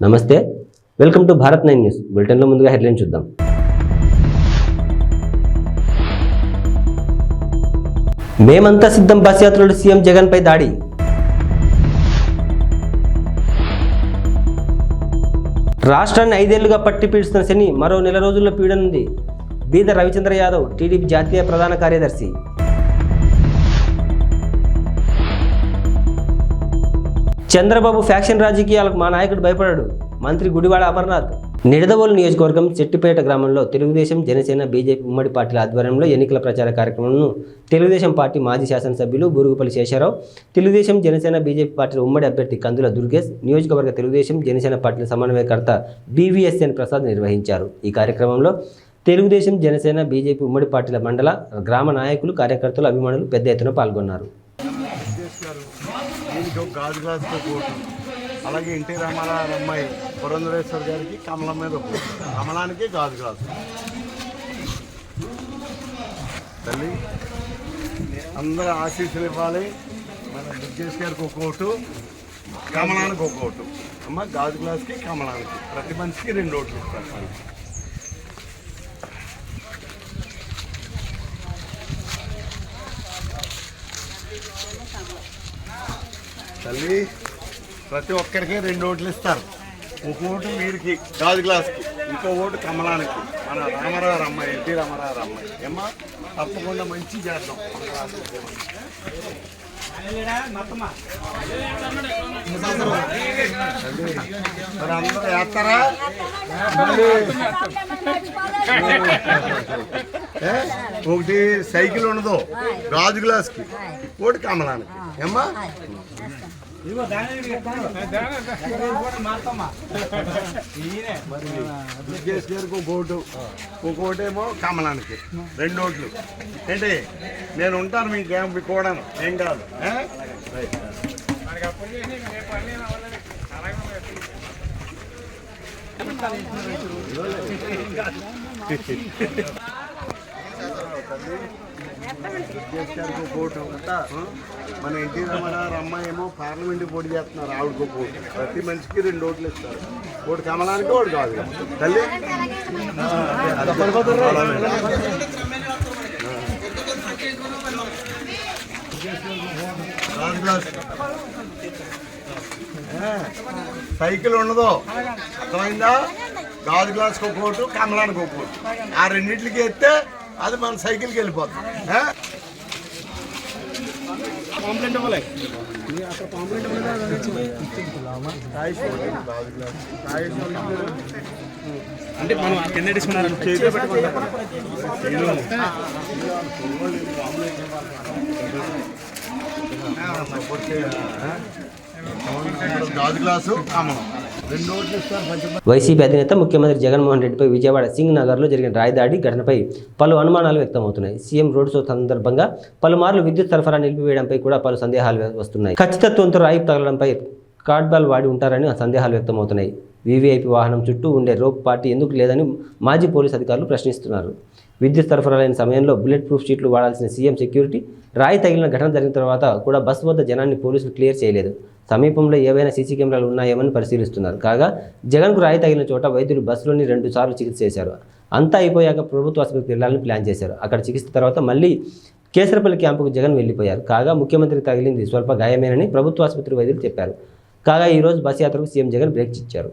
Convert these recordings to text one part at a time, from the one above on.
నమస్తే, welcome to Bharat 9 news. బులెటిన్లో ముందుగా హెడ్లైన్ చూద్దాం. మేమంతా సిద్ధం బస్ యాత్రలో సీఎం జగన్ పై దాడి. రాష్ట్రాన్ని 5 ఏళ్లుగా పట్టి పీడిస్తున్న శని మరో నెల రోజుల్లో పీడనుంది. బీద రవిచంద్ర యాదవ్, టీడీపీ జాతీయ ప్రధాన కార్యదర్శి. చంద్రబాబు ఫ్యాక్షన్ రాజకీయాలకు మా నాయకుడు భయపడాడు. మంత్రి గుడివాడ అమర్నాథ్. నిడదవోలు నియోజకవర్గం చెట్టిపేట గ్రామంలో తెలుగుదేశం, జనసేన, బీజేపీ ఉమ్మడి పార్టీల ఆధ్వర్యంలో ఎన్నికల ప్రచార కార్యక్రమంను తెలుగుదేశం పార్టీ మాజీ శాసనసభ్యులు బూరుగుపల్లి శేషారావు, తెలుగుదేశం, జనసేన, బీజేపీ పార్టీల ఉమ్మడి అభ్యర్థి కందుల దుర్గేష్, నియోజకవర్గ తెలుగుదేశం, జనసేన పార్టీల సమన్వయకర్త బీవీఎస్ఎన్ ప్రసాద్ నిర్వహించారు. ఈ కార్యక్రమంలో తెలుగుదేశం, జనసేన, బీజేపీ ఉమ్మడి పార్టీల మండల, గ్రామ నాయకులు, కార్యకర్తలు, అభిమానులు పెద్ద ఎత్తున పాల్గొన్నారు. అలాగే ఎన్టీ రామారావు అమ్మాయి పురంధరేశ్వర్ గారికి కమలం మీద కమలానికి గాజు గ్లాసు. తల్లి అందరూ ఆశీస్సులు ఇవ్వాలి. మన దుర్గేష్ గారికి ఒక ఓటు, కమలానికి ఒక ఓటు. అమ్మ గాజు గ్లాస్కి కమలానికి ప్రతి మనిషికి 2 ఓట్లు ఇస్తారు. తల్లి ప్రతి ఒక్కరికి 2 ఓట్లు ఇస్తారు. ఒక ఓటు వీరికి గాజు గ్లాస్కి, ఇంకో ఓటు కమలానికి. మన రామారావు అమ్మాయి, ఎన్టీ రామారావు అమ్మాయి. ఏమ్మా తప్పకుండా మంచి చేద్దాం. మరి అందరూ వేస్తారా? ఒకటి సైకిల్ ఉండదు, గాజు గ్లాస్కి, ఓటు కమలానికి. ఏమ్మా మరి దుర్గేష్ గారికి ఒక ఓటు, ఒక ఓటేమో కమలానికి, 2 ఓట్లు. ఏంటి నేను ఉంటాను మీ క్యాంప్ కూడా, ఏం కాదు. దుర్గేష్ గారికి ఒక ఓటు. మన ఎన్టీ రామారావు అమ్మాయి ఏమో పార్లమెంట్కి పోటీ చేస్తున్నారు, ఆవిడకి ఒక ఓటు. ప్రతి మనిషికి 2 ఓట్లు ఇస్తారు. ఓటు కమలానికి, ఓటు కాదు. తల్లి సైకిల్ ఉండదు, అర్థమైందా? గాజు గ్లాస్కి ఒక ఓటు, కమలానికి ఒక ఓటు. ఆ రెండింటికి ఎత్తే అది మన సైకిల్కి వెళ్ళిపోతుంది. అంటే మనం కింద తీసుకున్నారు చేతిలో పెట్టుకుంటాం. గాజు గ్లాసు, కమలం, 2 ఓట్లు ఇస్తారు. వైసీపీ అధినేత ముఖ్యమంత్రి జగన్మోహన్ రెడ్డిపై విజయవాడ సింగ్ నగర్లో జరిగిన రాయదాడి ఘటనపై పలు అనుమానాలు వ్యక్తమవుతున్నాయి. సీఎం రోడ్ షో సందర్భంగా పలుమార్లు విద్యుత్ సరఫరా నిలిపివేయడంపై కూడా పలు సందేహాలు వస్తున్నాయి. ఖచ్చితత్వంతో రాయి తగలడంపై కార్డ్బాల్ వాడి ఉంటారని సందేహాలు వ్యక్తమవుతున్నాయి. వీవీఐపీ వాహనం చుట్టూ ఉండే రోప్ పార్టీ ఎందుకు లేదని మాజీ పోలీసు అధికారులు ప్రశ్నిస్తున్నారు. విద్యుత్ సరఫరా లేని సమయంలో బుల్లెట్ ప్రూఫ్ షీట్లు వాడాల్సిన సీఎం సెక్యూరిటీ రాయి తగిలిన ఘటన జరిగిన తర్వాత కూడా బస్సు వద్ద జనాన్ని పోలీసులు క్లియర్ చేయలేదు. సమీపంలో ఏవైనా సీసీ కెమెరాలు ఉన్నాయేమని పరిశీలిస్తున్నారు. కాగా జగన్కు రాయి తగిలిన చోట వైద్యులు బస్సులోని 2 సార్లు చికిత్స చేశారు. అంతా అయిపోయాక ప్రభుత్వ ఆసుపత్రికి వెళ్లాలని ప్లాన్ చేశారు. అక్కడ చికిత్స తర్వాత మళ్ళీ కేసరపల్లి క్యాంపుకు జగన్ వెళ్లిపోయారు. కాగా ముఖ్యమంత్రికి తగిలింది స్వల్ప గాయమేనని ప్రభుత్వ ఆసుపత్రి వైద్యులు చెప్పారు. కాగా ఈరోజు బస్ యాత్రకు సీఎం జగన్ బ్రేక్ ఇచ్చారు.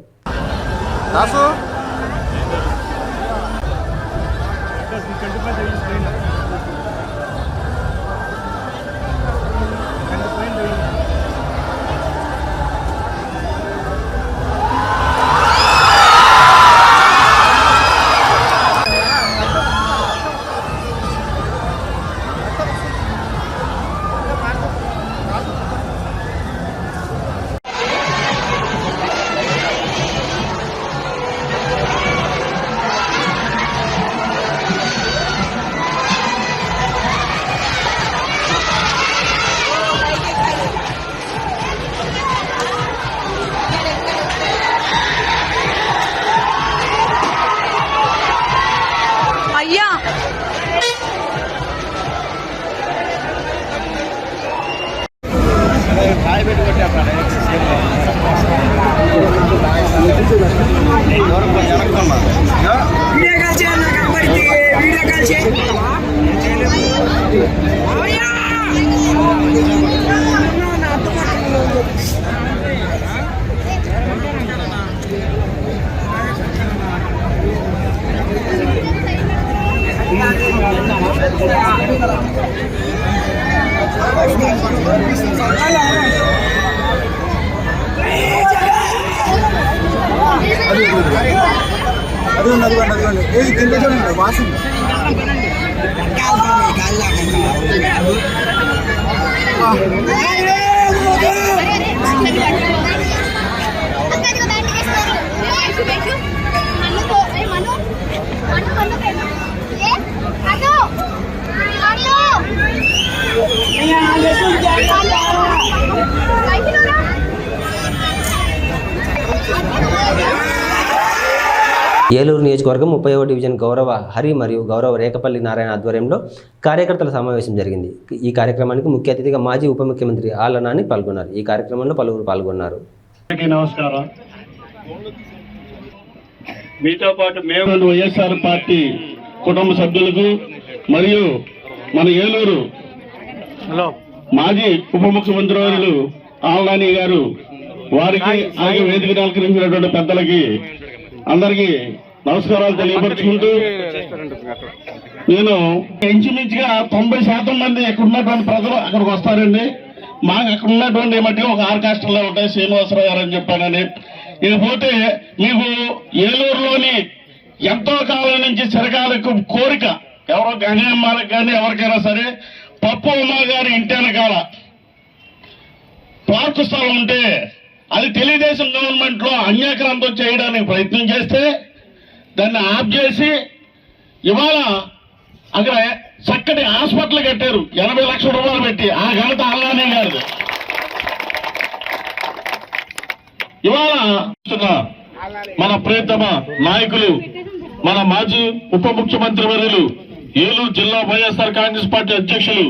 ఏలూరు నియోజకవర్గం 30వ డివిజన్ గౌరవ హరి మరియు గౌరవ రేకపల్లి నారాయణ ఆధ్వర్యంలో కార్యకర్తల సమావేశం జరిగింది. ఈ కార్యక్రమానికి ముఖ్య అతిథిగా మాజీ ఉప ముఖ్యమంత్రి ఆళ్ల నాని పాల్గొన్నారు. ఈ కార్యక్రమంలో పలువురు పాల్గొన్నారు. నమస్కారం. మీతో పాటు మేము వైఎస్ఆర్ పార్టీ కుటుంబ సభ్యులకు మరియు మన ఏలూరు మాజీ ఉప ముఖ్యమంత్రి వర్యులు ఆళ్ల నాని గారు వారికి అలాగే వేదికను అలంకరించినటువంటి పెద్దలకి అందరికీ నమస్కారాలు తెలియపరుచుకుంటూ, నేను ఇంచుమించుగా 90% మంది ఇక్కడ ఉన్నటువంటి ప్రజలు అక్కడికి వస్తారండి. మాకు అక్కడ ఉన్నటువంటి మట్టిగా ఒక 6 కాస్టల్లో ఉంటాయి. శ్రీనివాసరావు గారు అని చెప్పానని. ఇకపోతే మీకు ఏలూరులోని ఎంతో కాలం నుంచి చిరకాలకు కోరిక, ఎవరో గణేమ్మాలకు కానీ ఎవరికైనా సరే, పప్పు ఉమా గారి ఇంటి వెనకాల పార్కు స్థలం ఉంటే అది తెలుగుదేశం గవర్నమెంట్ లో అన్యాక్రాంతం చేయడానికి ప్రయత్నం చేస్తే దాన్ని ఆఫ్ చేసి ఇవాళ అక్కడ చక్కటి హాస్పిటల్ కట్టారు 80 లక్షల రూపాయలు పెట్టి. ఆ ఘనత ఆళ్ల నాని గారు. ఇవాళ మన ప్రియతమ నాయకులు, మన మాజీ ఉప ముఖ్యమంత్రి వర్యులు, ఏలూరు జిల్లా వైఎస్ఆర్ కాంగ్రెస్ పార్టీ అధ్యక్షులు,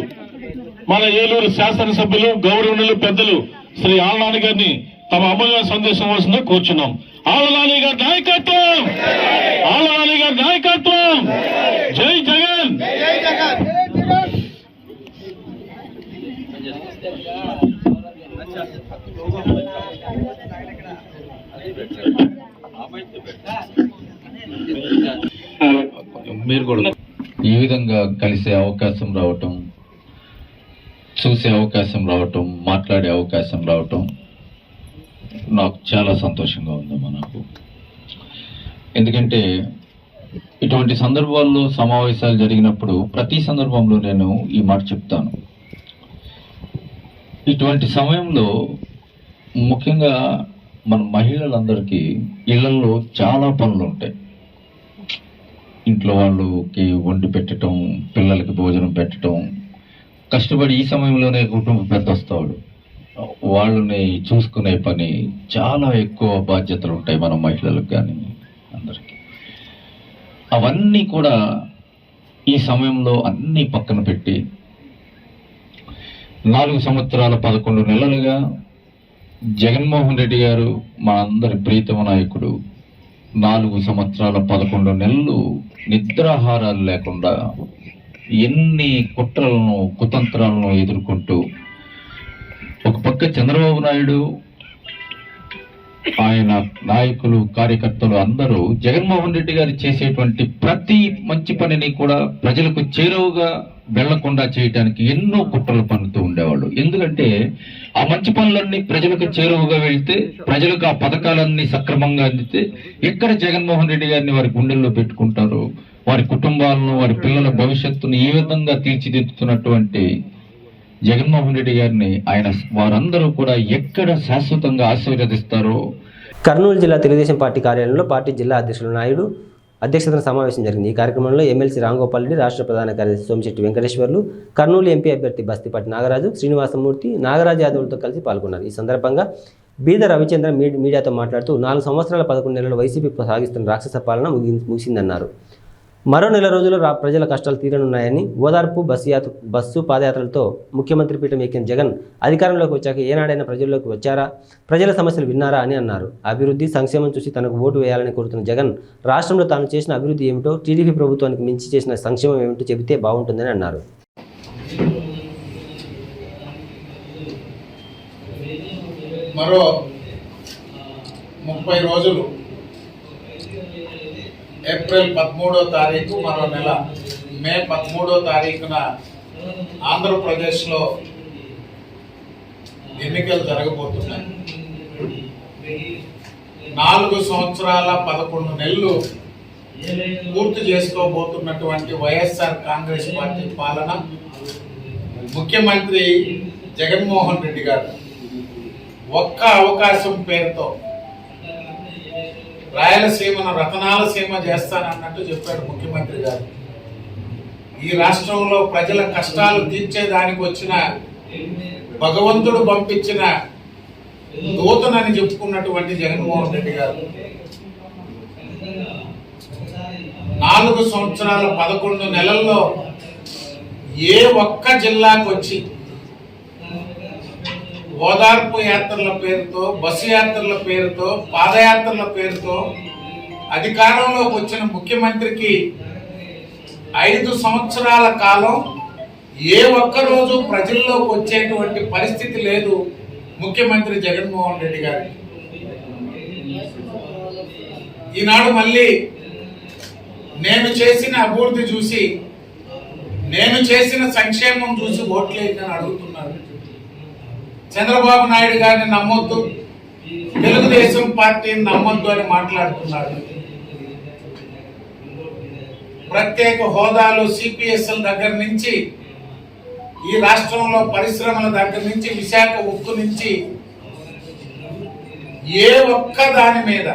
మన ఏలూరు శాసనసభ్యులు, గౌరవనీయులు పెద్దలు శ్రీ ఆళ్ల నాని గారిని తమ అమూల్య సందేశం వస్తుందో కూర్చున్నాం. ఆళ్ల నాని గారి నాయకత్వం, ఆళ్ల నాని గారి నాయకత్వం. జై జగన్. మీరు కూడా ఈ విధంగా కలిసే అవకాశం రావటం, చూసే అవకాశం రావటం, మాట్లాడే అవకాశం రావటం నాకు చాలా సంతోషంగా ఉందమ్మా నాకు. ఎందుకంటే ఇటువంటి సందర్భాల్లో సమావేశాలు జరిగినప్పుడు ప్రతి సందర్భంలో నేను ఈ మాట చెప్తాను. ఇటువంటి సమయంలో ముఖ్యంగా మన మహిళలందరికీ ఇళ్లలో చాలా పనులు ఉంటాయి. ఇంట్లో వాళ్ళకి వండి పెట్టడం, పిల్లలకి భోజనం పెట్టడం, కష్టపడి ఈ సమయంలోనే కుటుంబ పెద్ద వస్తాడు, వాళ్ళని చూసుకునే పని చాలా ఎక్కువ బాధ్యతలు ఉంటాయి మన మహిళలకు కానీ అందరికీ. అవన్నీ కూడా ఈ సమయంలో అన్నీ పక్కన పెట్టి 4 సంవత్సరాల 11 నెలలుగా జగన్మోహన్ రెడ్డి గారు మా అందరి ప్రీతమ నాయకుడు 4 సంవత్సరాల 11 నెలలు నిద్రాహారాలు లేకుండా ఎన్ని కుట్రలను, కుతంత్రాలను ఎదుర్కొంటూ, ఒక పక్క చంద్రబాబు నాయుడు, ఆయన నాయకులు, కార్యకర్తలు అందరూ జగన్మోహన్ రెడ్డి గారు చేసేటువంటి ప్రతి మంచి పనిని కూడా ప్రజలకు చేరువగా వెళ్లకుండా చేయడానికి ఎన్నో కుట్రలు పన్నుతూ ఉండేవాళ్ళు. ఎందుకంటే ఆ మంచి పనులన్నీ ప్రజలకు చేరువగా వెళ్తే, ప్రజలకు ఆ పథకాలన్నీ సక్రమంగా అందితే ఎక్కడ జగన్మోహన్ రెడ్డి గారిని వారి గుండెల్లో పెట్టుకుంటారు, వారి కుటుంబాలను, వారి పిల్లల భవిష్యత్తును ఈ విధంగా తీర్చిదిద్దుతున్నటువంటి జగన్మోహన్ రెడ్డి గారిని ఆయన వారందరూ కూడా ఎక్కడ శాశ్వతంగా ఆశీర్వదిస్తారో. కర్నూలు జిల్లా తెలుగుదేశం పార్టీ కార్యాలయంలో పార్టీ జిల్లా అధ్యక్షులు నాయుడు అధ్యక్షతన సమావేశం జరిగింది. ఈ కార్యక్రమంలో ఎమ్మెల్సీ రాంగోపాల్ రెడ్డి, రాష్ట్ర ప్రధాన కార్యదర్శి సోమిశెట్టి వెంకటేశ్వర్లు, కర్నూలు ఎంపీ అభ్యర్థి బస్తిపాటి నాగరాజు, శ్రీనివాసమూర్తి, నాగరాజు యాదవ్లతో కలిసి పాల్గొన్నారు. ఈ సందర్భంగా బీద రవిచంద్ర మీడియాతో మాట్లాడుతూ 4 సంవత్సరాల 11 నెలలు వైసీపీ సాగిస్తున్న రాక్షస పాలన ముగిసిందన్నారు. మరో నెల రోజుల్లో ప్రజల కష్టాలు తీరనున్నాయని, ఓదార్పు బస్సు పాదయాత్రలతో ముఖ్యమంత్రి పీఠం ఎక్కిన జగన్ అధికారంలోకి వచ్చాక ఏనాడైనా ప్రజల్లోకి వచ్చారా, ప్రజల సమస్యలు విన్నారా అని అన్నారు. అభివృద్ధి, సంక్షేమం చూసి తనకు ఓటు వేయాలని కోరుతున్న జగన్ రాష్ట్రంలో తాను చేసిన అభివృద్ధి ఏమిటో, టీడీపీ ప్రభుత్వానికి మించి చేసిన సంక్షేమం ఏమిటో చెబితే బాగుంటుందని అన్నారు. మరో 30 రోజులు, ఏప్రిల్ 13వ తారీఖు మరో నెల, మే 13వ తారీఖున ఆంధ్రప్రదేశ్లో ఎన్నికలు జరగబోతున్నాయి. 4 సంవత్సరాల 11 నెలలు పూర్తి చేసుకోబోతున్నటువంటి వైఎస్ఆర్ కాంగ్రెస్ పార్టీ పాలన, ముఖ్యమంత్రి జగన్మోహన్ రెడ్డి గారు ఒక్క అవకాశం పేరుతో రాయలసీమను రతనాల సీమ చేస్తానన్నట్టు చెప్పాడు ముఖ్యమంత్రి గారు. ఈ రాష్ట్రంలో ప్రజల కష్టాలు తీర్చేదానికి వచ్చిన భగవంతుడు పంపించిన దూతనని చెప్పుకున్నటువంటి జగన్మోహన్ రెడ్డి గారు 4 సంవత్సరాల 11 నెలల్లో ఏ ఒక్క జిల్లాకు వచ్చి ఓదార్పు యాత్రల పేరుతో, బస్సు యాత్రల పేరుతో, పాదయాత్రల పేరుతో అధికారంలోకి వచ్చిన ముఖ్యమంత్రికి 5 సంవత్సరాల కాలం ఏ ఒక్క రోజు ప్రజల్లోకి వచ్చేటువంటి పరిస్థితి లేదు ముఖ్యమంత్రి జగన్మోహన్ రెడ్డి గారికి. ఈనాడు మళ్ళీ నేను చేసిన అభివృద్ధి చూసి, నేను చేసిన సంక్షేమం చూసి ఓట్లేదని అడుగుతున్నారు. చంద్రబాబు నాయుడు గారిని నమ్మొద్దు, తెలుగుదేశం పార్టీని నమ్మొద్దు అని మాట్లాడుతున్నారు. ప్రత్యేక హోదాలు సిపిఎస్ఎల్ దగ్గర నుంచి, ఈ రాష్ట్రంలో పరిశ్రమల దగ్గర నుంచి, విశాఖ ఉక్కు నుంచి ఏ ఒక్క దాని మీద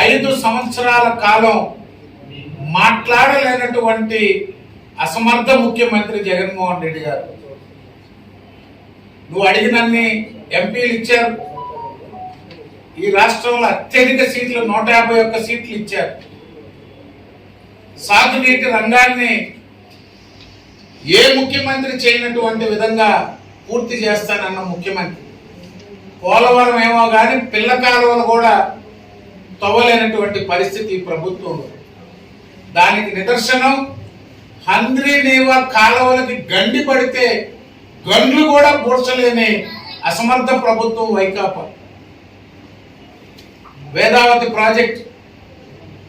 5 సంవత్సరాల కాలం మాట్లాడలేనటువంటి అసమర్థ ముఖ్యమంత్రి జగన్మోహన్ రెడ్డి గారు. నువ్వు అడిగినన్ని ఎంపీలు ఇచ్చారు. ఈ రాష్ట్రంలో అత్యధిక సీట్లు 151 సీట్లు ఇచ్చారు. సాగునీటి రంగాన్ని ఏ ముఖ్యమంత్రి చేయనటువంటి విధంగా పూర్తి చేస్తానన్న ముఖ్యమంత్రి. పోలవరం ఏమో కానీ పిల్ల కాలువలు కూడా తవ్వలేనటువంటి పరిస్థితి ఈ ప్రభుత్వంలో. దానికి నిదర్శనం హంద్రీనీవా కాలువలకి గండి పడితే గండ్లు కూడా పూడ్చలేని అసమర్థ ప్రభుత్వం వైకాపా. వేదావతి ప్రాజెక్ట్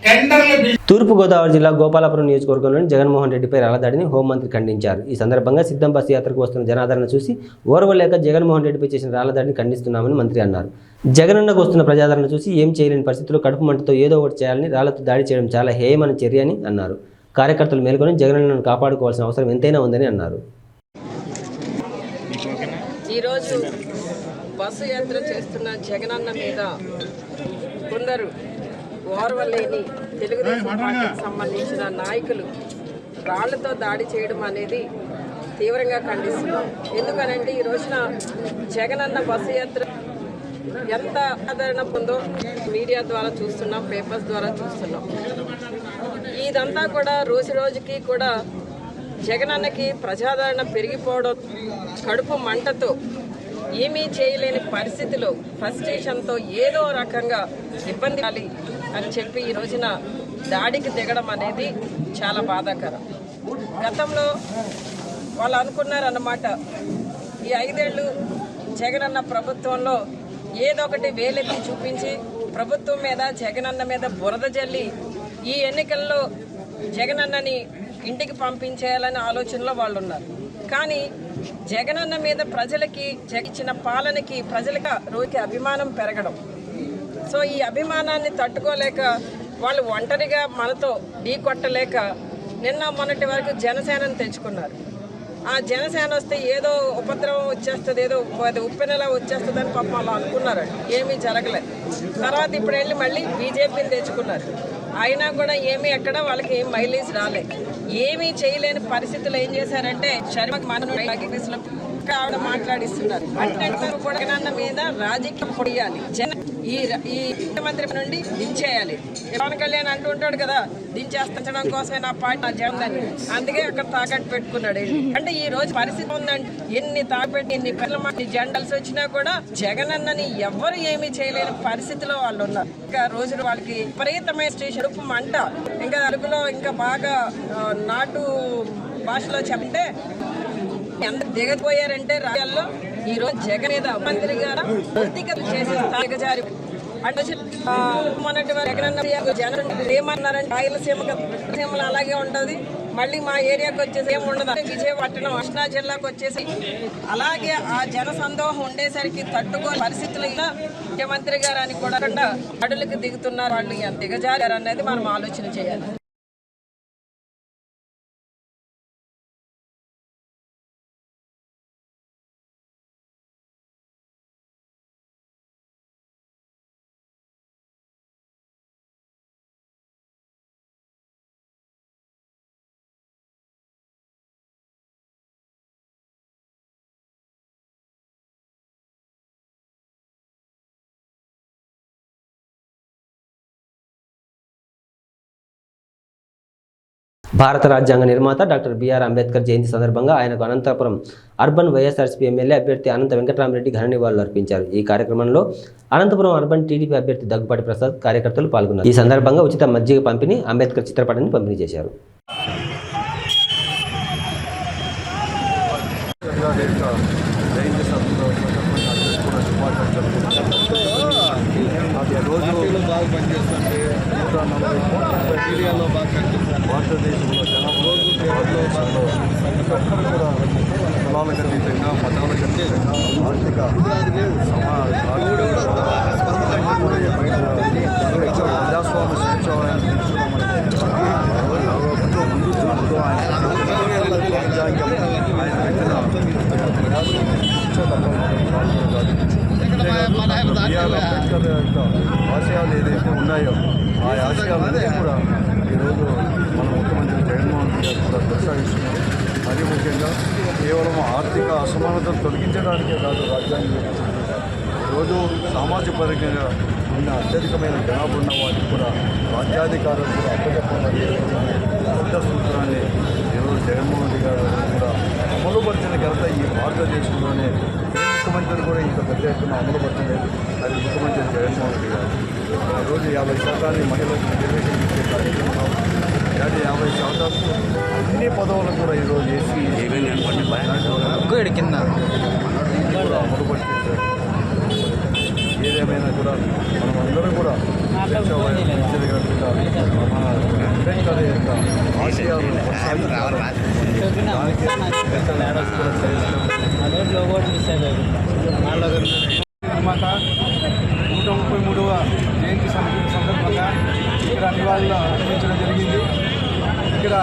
టెండర్లు. తూర్పుగోదావరి జిల్లా గోపాలపురం నియోజకవర్గంలోని జగన్మోహన్ రెడ్డిపై రాళ్లదాడిని హోంమంత్రి ఖండించారు. ఈ సందర్భంగా సిద్ధం బస్సు యాత్రకు వస్తున్న జనాదరణ చూసి ఓర్వలేక జగన్మోహన్ రెడ్డిపై చేసిన రాళ్లదాడిని ఖండిస్తున్నామని మంత్రి అన్నారు. జగనన్నకు వస్తున్న ప్రజాదరణ చూసి ఏం చేయలేని పరిస్థితుల్లో కడుపు మంటతో ఏదో ఒకటి చేయాలని రాళ్లతో దాడి చేయడం చాలా హేయమైన చర్య అని అన్నారు. కార్యకర్తలు మేల్కొని జగనన్నను కాపాడుకోవాల్సిన అవసరం ఎంతైనా ఉందని అన్నారు. ఈరోజు బస్సు యాత్ర చేస్తున్న జగనన్న మీద కొందరు ఓర్వలేని తెలుగుదేశం పార్టీకి సంబంధించిన నాయకులు రాళ్లతో దాడి చేయడం అనేది తీవ్రంగా ఖండిస్తున్నాం. ఎందుకనంటే ఈ రోజున జగనన్న బస్సు యాత్ర ఎంత ఆదరణ పొందో మీడియా ద్వారా చూస్తున్నాం, పేపర్స్ ద్వారా చూస్తున్నాం. ఇదంతా కూడా రోజు రోజుకి కూడా జగనన్నకి ప్రజాదరణ పెరిగిపోవడం, కడుపు మంటతో ఏమీ చేయలేని పరిస్థితిలో ఫ్రస్ట్రేషన్తో ఏదో రకంగా ఇబ్బంది అని చెప్పి ఈ రోజున దాడికి దిగడం అనేది చాలా బాధాకరం. గతంలో వాళ్ళు అనుకున్నారన్నమాట, ఈ 5 ఏళ్ళు జగనన్న ప్రభుత్వంలో ఏదో ఒకటి వేలెత్తి చూపించి ప్రభుత్వం మీద, జగనన్న మీద బురద జల్లి ఈ ఎన్నికల్లో జగనన్నని ఇంటికి పంపించేయాలనే ఆలోచనలో వాళ్ళు ఉన్నారు. కానీ జగనన్న మీద ప్రజలకి ఇచ్చిన పాలనకి ప్రజలకు రోజుకి అభిమానం పెరగడం. సో ఈ అభిమానాన్ని తట్టుకోలేక వాళ్ళు ఒంటరిగా మనతో ఢీ కొట్టలేక నిన్న మొన్నటి వరకు జనసేనను తెచ్చుకున్నారు. ఆ జనసేన వస్తే ఏదో ఉపద్రవం వచ్చేస్తుంది, ఏదో ఉప్పెనలా వచ్చేస్తుందని పాపం వాళ్ళు అనుకున్నారు. ఏమీ జరగలేదు. తర్వాత ఇప్పుడు వెళ్ళి మళ్ళీ బీజేపీని తెచ్చుకున్నారు. అయినా కూడా ఏమీ ఎక్కడ వాళ్ళకి ఏం మైలేజ్ రాలే. ఏమీ చేయలేని పరిస్థితులు ఏం చేశారంటే శర్మకి ఆవిడ మాట్లాడిస్తున్నారు. అంటే జగనన్న మీద రాజకీయం పొడియాలి, ఈ ముఖ్యమంత్రి నుండి దించేయాలి. పవన్ కళ్యాణ్ అంటుంటాడు కదా, దించేస్తడం కోసమే నా పార్టీ నా జగన్, అందుకే అక్కడ తాకట్టు పెట్టుకున్నాడు. అంటే ఈ రోజు పరిస్థితి ఉందంటే ఎన్ని తాకపెట్టి ఎన్ని పిల్లలు జెండల్స్ వచ్చినా కూడా జగనన్నని ఎవ్వరు ఏమీ చేయలేని పరిస్థితిలో వాళ్ళు ఉన్నారు. ఇంకా రోజులు వాళ్ళకి విపరీతమైన స్టేషన్ మంట. ఇంకా అడుగులో ఇంకా బాగా నాటు భాషలో చెప్తే ఎంత దిగపోయారంటే రాజ్యాల్లో ఈ రోజు జగన్ మీద మంత్రి గారు చేసే స్థాయికి అంటే మొన్నటి జగన్ ఏమన్నారంటే రాయలసీమలో అలాగే ఉంటుంది, మళ్ళీ మా ఏరియాకి వచ్చేసి ఏమి ఉండదు. విజయపట్నం కృష్ణా జిల్లాకు వచ్చేసి అలాగే ఆ జన సందోహం ఉండేసరికి తట్టుకోని పరిస్థితులు ముఖ్యమంత్రి గారు అని కూడా అడుగులకు దిగుతున్నారు. వాళ్ళు ఎంత దిగజారు అనేది మనం ఆలోచన చేయాలి. భారత రాజ్యాంగ నిర్మాత డాక్టర్ బిఆర్ అంబేద్కర్ జయంతి సందర్భంగా ఆయనకు అనంతపురం అర్బన్ వైఎస్ఆర్సీపీ ఎమ్మెల్యే అభ్యర్థి అనంత వెంకటరామరెడ్డి ఘన నివాళులు అర్పించారు. ఈ కార్యక్రమంలో అనంతపురం అర్బన్ టీడీపీ అభ్యర్థి దగ్గుపాటి ప్రసాద్ కార్యకర్తలు పాల్గొన్నారు. ఈ సందర్భంగా ఉచిత మజ్జిగ పంపిణీ, అంబేద్కర్ చిత్రపటాన్ని పంపిణీ చేశారు. బాగా పనిచేస్తుంటే 140 ఏరియాలో బాగా కనిపిస్తుంది. భారతదేశంలో జనాభా కులాలకు అతీతంగా, మతాలకు అతీతంగా ఆర్థిక ప్రజాస్వామ్య సంక్షోభాన్ని అంబేద్కర్ యొక్క ఆశయాలు ఏదైతే ఉన్నాయో ఆ ఆశయాలన్నీ కూడా ఈరోజు మన ముఖ్యమంత్రి జగన్మోహన్ రెడ్డి గారు కూడా కొనసాగిస్తున్నారు. మరీ ముఖ్యంగా కేవలం ఆర్థిక అసమానతలు తొలగించడానికే కాదు రాజ్యాంగం ఈరోజు సామాజిక పరంగా ఉన్న అత్యధికమైన జనాభా ఉన్న వారికి కూడా రాజ్యాధికారులు కూడా అప్పచెప్పాలని కొత్త సూత్రాన్ని ఈరోజు జగన్మోహన్ రెడ్డి గారు కూడా అమలుపరిచిన ఘనత ఈ భారతదేశంలోనే ముఖ్యమంత్రి కూడా ఇంత పెద్ద ఎత్తున అమలుపరచలేదు. అది ముఖ్యమంత్రి జగన్మోహన్ రెడ్డి గారు ఈరోజు 50% మహిళలకు రిజర్వేషన్ ఇచ్చే కార్యక్రమంలో 50% అన్ని పదవులు కూడా ఈరోజు ఎస్సీ కింద కూడా అమలుపరిచారు. ఏదేమైనా కూడా మనమందరం కూడా మన అంబేద్కర్ యొక్క ఆశయాలు నిర్మాత 133వ జయంతి సందర్భంగా ఇక్కడ నివాళులు అర్పించడం జరిగింది. ఇక్కడ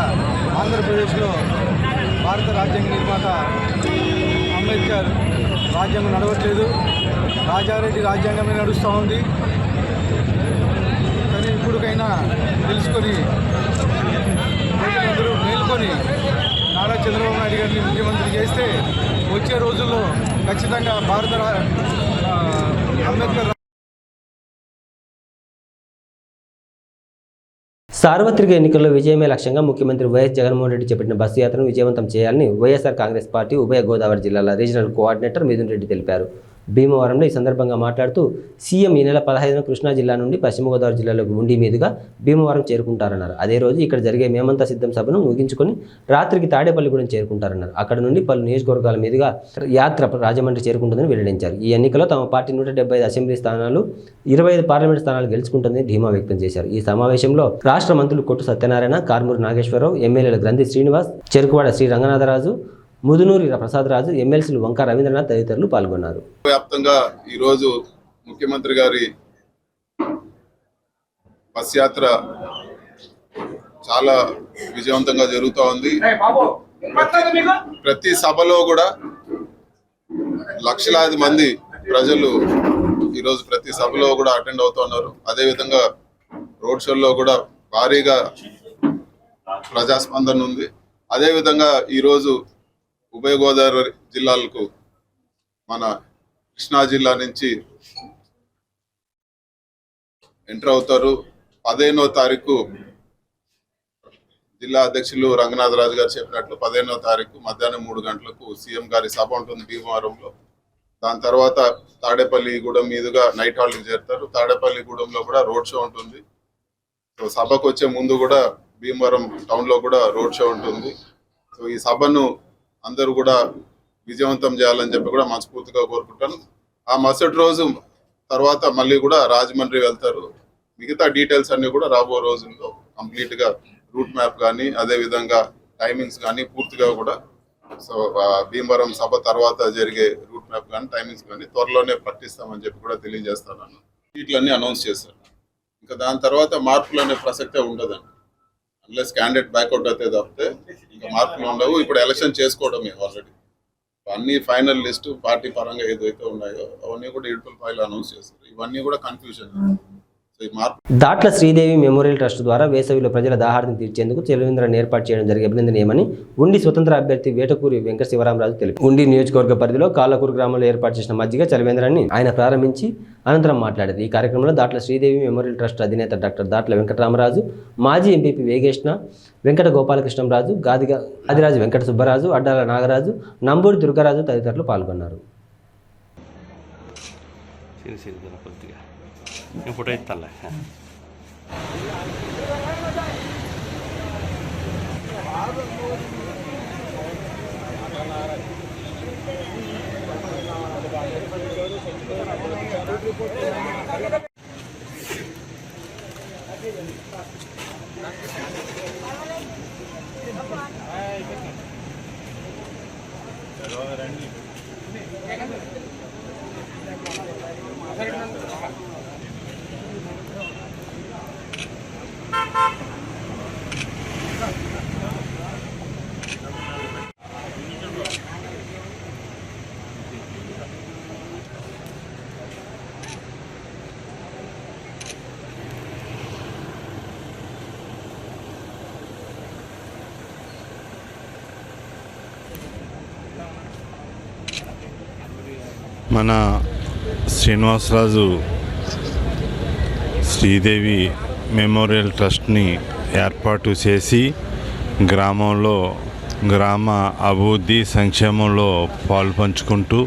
ఆంధ్రప్రదేశ్లో భారత రాజ్యాంగ నిర్మాత అంబేద్కర్ రాజ్యాంగం నడవట్లేదు, రాజారెడ్డి రాజ్యాంగమే నడుస్తూ ఉంది. కానీ ఇప్పటికైనా తెలుసుకొని ప్రజలందరూ మేల్కొని నారా చంద్రబాబు నాయుడు గారిని ముఖ్యమంత్రి చేస్తే వచ్చే రోజుల్లో ఖచ్చితంగా అంబేద్కర్ సార్వత్రిక ఎన్నికల్లో విజయమే లక్ష్యంగా ముఖ్యమంత్రి వైఎస్ జగన్మోహన్ రెడ్డి చేపట్టిన బస్సు యాత్రను విజయవంతం చేయాలని వైఎస్ఆర్ కాంగ్రెస్ పార్టీ ఉభయ గోదావరి జిల్లాల రీజనల్ కోఆర్డినేటర్ మిథున్ రెడ్డి తెలిపారు. భీమవరంలో ఈ సందర్భంగా మాట్లాడుతూ సీఎం ఈ నెల 15న కృష్ణా జిల్లా నుండి పశ్చిమ గోదావరి జిల్లాలోకి ఉండి మీదుగా భీమవరం చేరుకుంటారన్నారు. అదే రోజు ఇక్కడ జరిగే మేమంతా సిద్ధం సభను ముగించుకొని రాత్రికి తాడేపల్లిగూడెం చేరుకుంటారన్నారు. అక్కడ నుండి పలు నియోజకవర్గాల మీదుగా యాత్ర రాజమండ్రి చేరుకుంటుందని వెల్లడించారు. ఈ ఎన్నికలో తమ పార్టీ 175 అసెంబ్లీ స్థానాలు, 25 పార్లమెంట్ స్థానాలు గెలుచుకుంటుందని ధీమా వ్యక్తం చేశారు. ఈ సమావేశంలో రాష్ట్ర మంత్రులు కొట్టు సత్యనారాయణ, కార్మూరి నాగేశ్వరరావు, ఎమ్మెల్యేలు గ్రంథి శ్రీనివాస్, చెరుకువాడ శ్రీ రంగనాథరాజు, ముదునూరి ప్రసాదరాజు, ఎమ్మెల్సీలు వంక రవీంద్రనాథ్ తదితరులు పాల్గొన్నారు. వ్యాప్తంగా ఈరోజు ముఖ్యమంత్రి గారి బస్ యాత్ర చాలా విజయవంతంగా జరుగుతూ ఉంది. ప్రతి సభలో కూడా లక్షలాది మంది ప్రజలు ఈరోజు ప్రతి సభలో కూడా అటెండ్ అవుతున్నారు. అదేవిధంగా రోడ్ షోల్లో కూడా భారీగా ప్రజాస్పందన ఉంది. అదేవిధంగా ఈరోజు ఉభయ గోదావరి జిల్లాలకు మన కృష్ణా జిల్లా నుంచి ఎంటర్ అవుతారు. 15వ తారీఖు జిల్లా అధ్యక్షులు రంగనాథరాజు గారు చెప్పినట్లు 15వ తారీఖు మధ్యాహ్నం 3 గంటలకు సీఎం గారి సభ ఉంటుంది భీమవరంలో. దాని తర్వాత తాడేపల్లిగూడెం మీదుగా నైట్ హాల్కి చేరుతారు. తాడేపల్లిగూడెంలో కూడా రోడ్ షో ఉంటుంది. సో సభకు వచ్చే ముందు కూడా భీమవరం టౌన్లో కూడా రోడ్ షో ఉంటుంది. సో ఈ సభను అందరూ కూడా విజయవంతం చేయాలని చెప్పి కూడా మనస్ఫూర్తిగా కోరుకుంటాను. ఆ మరుసటి రోజు తర్వాత మళ్ళీ కూడా రాజమండ్రి వెళ్తారు. మిగతా డీటెయిల్స్ అన్ని కూడా రాబో రోజుల్లో కంప్లీట్గా రూట్ మ్యాప్ కానీ అదేవిధంగా టైమింగ్స్ కానీ పూర్తిగా కూడా సో భీమవరం సభ తర్వాత జరిగే రూట్ మ్యాప్ కానీ టైమింగ్స్ కానీ త్వరలోనే ప్రకటిస్తామని చెప్పి కూడా తెలియజేస్తాను. సీట్లన్నీ అనౌన్స్ చేశారు. ఇంకా దాని తర్వాత మార్పులు అనే ప్రసక్తే ఉండదండి. అన్లెస్ క్యాండిడేట్ బ్యాక్అవుట్ అయితే తప్పితే ఇంకా మార్పులు ఉండవు. ఇప్పుడు ఎలక్షన్ చేసుకోవడమే ఆల్రెడీ. అన్ని ఫైనల్ లిస్ట్ పార్టీ పరంగా ఏదైతే ఉన్నాయో అవన్నీ కూడా ఇడుపుల ఫైల్ అనౌన్స్ చేస్తారు. ఇవన్నీ కూడా confusion. Datla Sridevi memorial trust ద్వారా వేసవిలో ప్రజల దాహార్తిని తీర్చేందుకు చలివేంద్రాన్ని ఏర్పాటు చేయడం జరిగే అభినందనీయమని ఉండి స్వతంత్ర అభ్యర్థి వేటకూరి వెంకట శివరామరాజు తెలిపారు. ఉండి నియోజకవర్గ పరిధిలో కాళ్ళకూరు గ్రామంలో ఏర్పాటు చేసిన మజ్జిగ చలివేంద్రాన్ని ఆయన ప్రారంభించి అనంతరం మాట్లాడారు. ఈ కార్యక్రమంలో దాట్ల శ్రీదేవి మెమోరియల్ ట్రస్ట్ అధినేత డాక్టర్ దాట్ల వెంకటరామరాజు, మాజీ ఎంపీపీ వేగేష్ణ, వెంకట గోపాలకృష్ణరాజు, ఆదిరాజు వెంకట సుబ్బరాజు, అడ్డాల నాగరాజు, నంబూరి దుర్గరాజు తదితరులు పాల్గొన్నారు. ఫోటో ఇస్తాలే. మన శ్రీనివాసరాజు శ్రీదేవి మెమోరియల్ ట్రస్ట్ని ఏర్పాటు చేసి గ్రామంలో గ్రామ అభివృద్ధి సంక్షేమంలో పాలుపంచుకుంటూ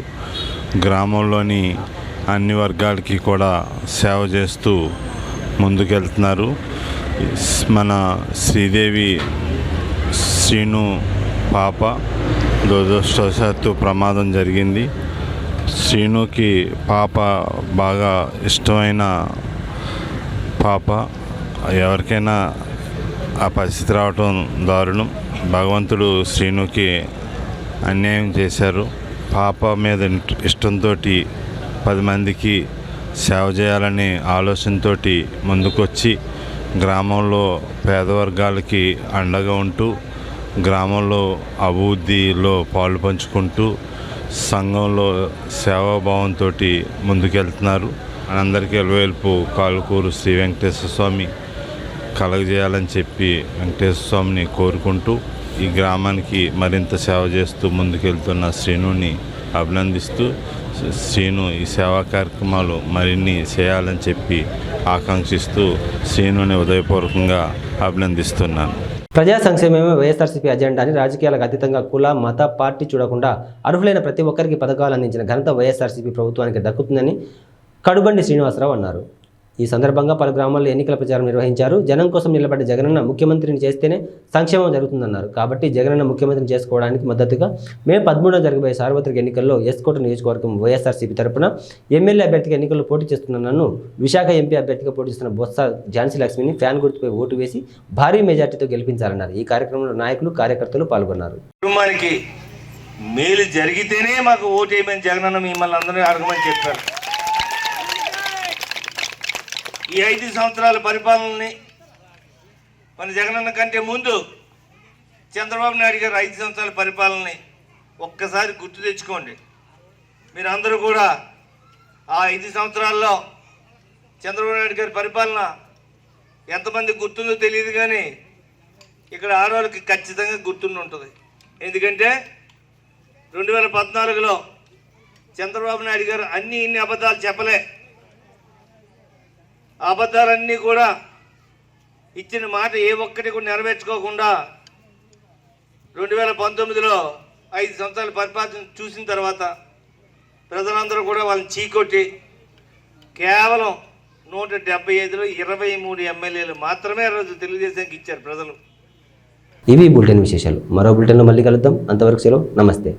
గ్రామంలోని అన్ని వర్గాలకి కూడా సేవ చేస్తూ ముందుకెళ్తున్నారు. మన శ్రీదేవి శ్రీను పాప దురదృష్టవశాత్తు ప్రమాదం జరిగింది. శ్రీనుకి పాప బాగా ఇష్టమైన పాప. ఎవరికైనా ఆ పరిస్థితి రావటం దారుణం. భగవంతుడు శ్రీనుకి అన్యాయం చేశారు. పాప మీద ఇష్టంతో 10 మందికి సేవ చేయాలనే ఆలోచనతో ముందుకొచ్చి గ్రామంలో పేదవర్గాలకి అండగా ఉంటూ గ్రామంలో అభివృద్ధిలో పాలు పంచుకుంటూ సంఘంలో సేవాభావంతో ముందుకెళ్తున్నారు. అందరికీ ఎలవేల్పు కాళ్ళకూరు శ్రీ వెంకటేశ్వర స్వామి కలగజేయాలని చెప్పి వెంకటేశ్వర స్వామిని కోరుకుంటూ ఈ గ్రామానికి మరింత సేవ చేస్తూ ముందుకెళ్తున్న శ్రీనుని అభినందిస్తూ శ్రీను ఈ సేవా కార్యక్రమాలు మరిన్ని చేయాలని చెప్పి ఆకాంక్షిస్తూ శ్రీనుని ఉదయపూర్వకంగా అభినందిస్తున్నాను. ప్రజా సంక్షేమమే వైఎస్ఆర్సీపీ అజెండా అని రాజకీయాలకు అతీతంగా కుల, మత, పార్టీ చూడకుండా అర్హులైన ప్రతి ఒక్కరికి పథకాలు అందించిన ఘనత వైఎస్ఆర్సీపీ ప్రభుత్వానికి దక్కుతుందని కడుబండి శ్రీనివాసరావు అన్నారు. ఈ సందర్భంగా పలు గ్రామాల్లో ఎన్నికల ప్రచారం నిర్వహించారు. జనం కోసం నిలబడ్డ జగనన్న ముఖ్యమంత్రిని చేస్తేనే సంక్షేమం జరుగుతుందన్నారు. కాబట్టి జగనన్న ముఖ్యమంత్రిని చేసుకోవడానికి మద్దతుగా మే 13న జరగబోయే సార్వత్రిక ఎన్నికల్లో ఎస్కోట నియోజకవర్గం వైఎస్ఆర్సీపీ తరపున ఎమ్మెల్యే అభ్యర్థిగా ఎన్నికల్లో పోటీ చేస్తున్న నన్ను విశాఖ ఎంపీ అభ్యర్థిగా పోటీ చేస్తున్న బొత్స ఝాన్సీ లక్ష్మిని ఫ్యాన్ గుర్తుపై ఓటు వేసి భారీ మెజార్టీతో గెలిపించాలన్నారు. ఈ కార్యక్రమంలో నాయకులు, కార్యకర్తలు పాల్గొన్నారు. కుటుంబానికి మేలు జరిగితేనే మాకు ఓటు వేయమని జగనన్న మిమ్మల్ని అందరినీ అడగమని చెప్పారు. ఈ 5 సంవత్సరాల పరిపాలనని మన జగనన్న కంటే ముందు చంద్రబాబు నాయుడు గారు 5 సంవత్సరాల పరిపాలనని ఒక్కసారి గుర్తు తెచ్చుకోండి. మీరు అందరూ కూడా ఆ 5 సంవత్సరాల్లో చంద్రబాబు నాయుడు గారి పరిపాలన ఎంతమంది గుర్తుందో తెలియదు, కానీ ఇక్కడ ఆడవాళ్ళకి ఖచ్చితంగా గుర్తుండి ఉంటుంది. ఎందుకంటే 2014లో చంద్రబాబు నాయుడు గారు ఇన్ని అబద్ధాలు చెప్పలే. అబద్ధాలన్నీ కూడా ఇచ్చిన మాట ఏ ఒక్కటి కూడా నెరవేర్చుకోకుండా 2019లో 5 సంవత్సరాల పరిపాలన చూసిన తర్వాత ప్రజలందరూ కూడా వాళ్ళని చీకొట్టి కేవలం 175లో 23 ఎమ్మెల్యేలు మాత్రమే రోజు తెలుగుదేశానికి ఇచ్చారు ప్రజలు. ఇవి బులెటిన్ విశేషాలు. మరో బులెటిన్లో మళ్ళీ కలుద్దాం. అంతవరకు సెలవు. నమస్తే.